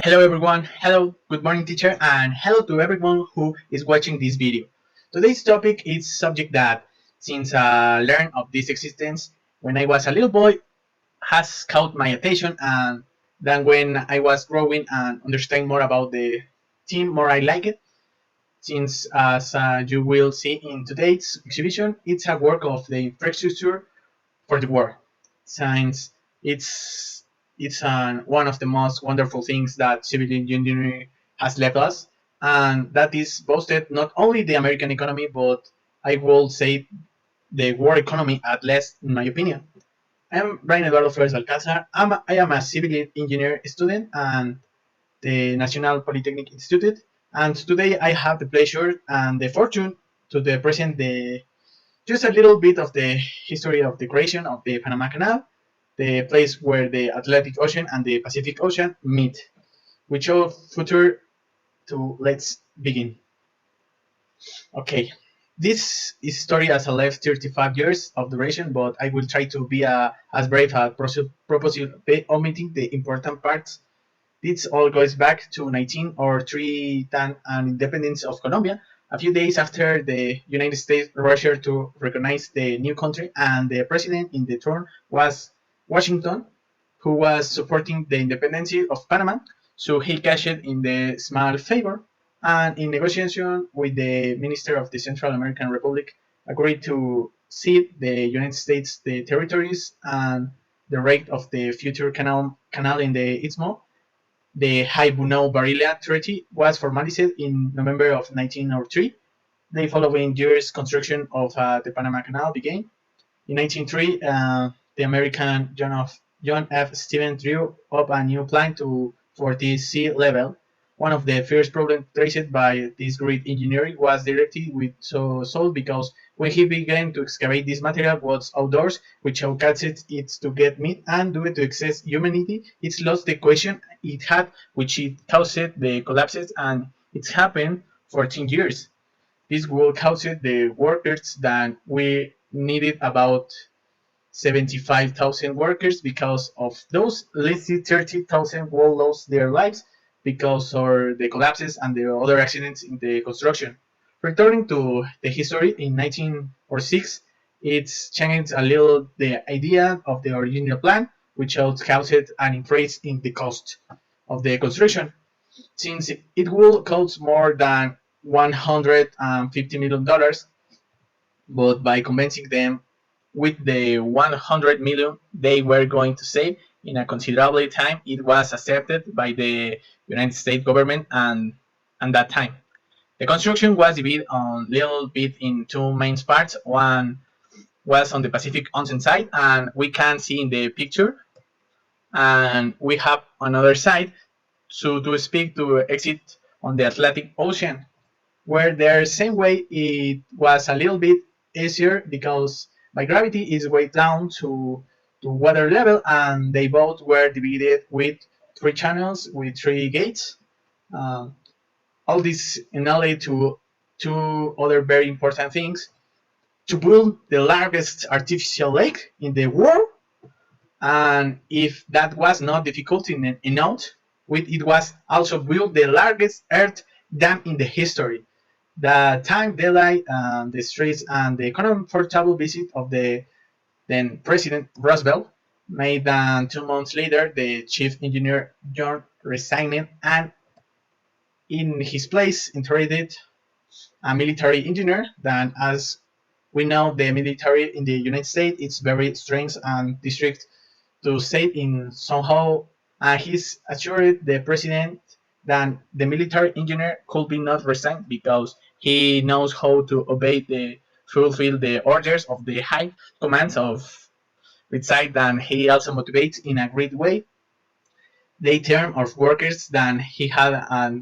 Hello everyone, hello, good morning teacher, and hello to everyone who is watching this video. Today's topic is subject that, since I learned of this existence when I was a little boy, has caught my attention, and then when I was growing and understanding more about the team, more I like it. Since as you will see in today's exhibition, it's a work of the infrastructure for the world. Since it's one of the most wonderful things that civil engineering has left us, and that is boosted not only the American economy, but I will say the world economy at least, in my opinion. I'm Bryan Edoardo Flores Balcazar. I am a civil engineer student and the National Polytechnic Institute, and today I have the pleasure and the fortune to present just a little bit of the history of the creation of the Panama Canal, the place where the Atlantic Ocean and the Pacific Ocean meet. With your future to let's begin. Okay, this is story as a left 35 years of duration, but I will try to be as brave as possible, omitting the important parts. This all goes back to 1903 and independence of Colombia. A few days after the United States rushed to recognize the new country, and the president in the throne was Washington, who was supporting the independence of Panama. So he cashed in the small favor, and in negotiation with the Minister of the Central American Republic, agreed to cede the United States the territories and the rate of the future canal in the Istmo. The Haibunau-Barilla Treaty was formalized in November of 1903. The following year's construction of the Panama Canal began. In 1903, the American John F. Stevens drew up a new plan for the sea level. One of the first problems traced by this great engineer was directly with solved because when he began to excavate this material was outdoors, which caused it to get meat, and due to excess humidity, it lost the cohesion it had, which it caused the collapses, and it's happened 14 years. This will cause the workers that we needed about 75,000 workers. Because of those, let's see, 30,000 will lose their lives because of the collapses and the other accidents in the construction. Returning to the history, in 1906, it's changed a little the idea of the original plan, which caused an increase in the cost of the construction. Since it will cost more than $150 million, but by convincing them with the 100 million they were going to save in a considerable time, it was accepted by the United States government, and that time. The construction was divided on little bit in two main parts. One was on the Pacific Ocean side, and we can see in the picture, and we have another side to speak to exit on the Atlantic Ocean, where the same way it was a little bit easier because by gravity is way down to water level, and they both were divided with three channels with three gates. Uh, all this enable to two other very important things: to build the largest artificial lake in the world, and if that was not difficult enough, with it was also build the largest earth dam in the history. The time deadline, the streets, and the comfortable visit of the then President Roosevelt made that 2 months later the chief engineer John resigned, and in his place integrated a military engineer. That, as we know, the military in the United States is very strict and strict to say in somehow, he's assured the president that the military engineer could be not resigned because he knows how to obey the fulfill the orders of the high commands of side, and he also motivates in a great way the term of workers that he had at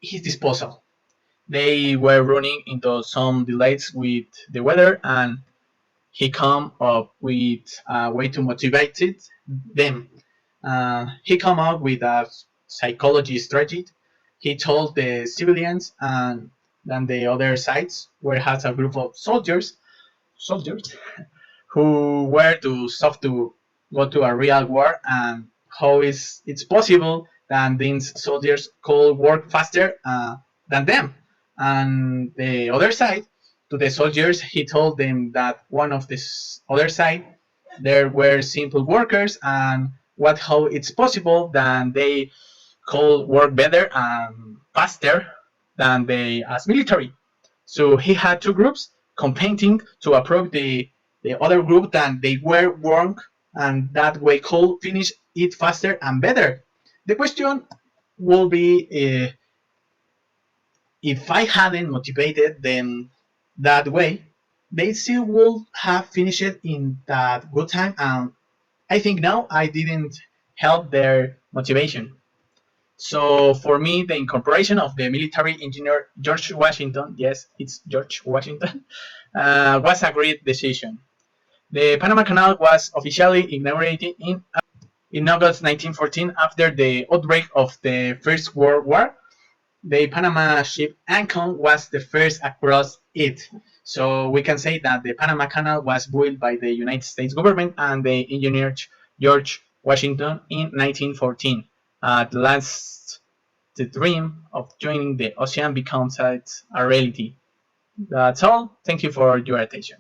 his disposal. They were running into some delays with the weather, and he come up with a way to motivate them. He come up with a psychology strategy. He told the civilians and then the other sides where has a group of soldiers who were to stop to go to a real war, and how is it's possible that these soldiers could work faster than them. And the other side, to the soldiers, he told them that one of the other side, there were simple workers, and what how it's possible that they could work better and faster than they as military. So he had two groups competing to approve the other group that they were wrong, and that way could finish it faster and better. The question will be if I hadn't motivated them that way, they still would have finished it in that good time, and I think now I didn't help their motivation. So for me, the incorporation of the military engineer George Washington, yes, it's George Washington, was a great decision. The Panama Canal was officially inaugurated in August 1914 after the outbreak of the First World War. The Panama ship Ancon was the first across it. So we can say that the Panama Canal was built by the United States government and the engineer George Washington in 1914. At last, the dream of joining the ocean becomes a reality. That's all. Thank you for your attention.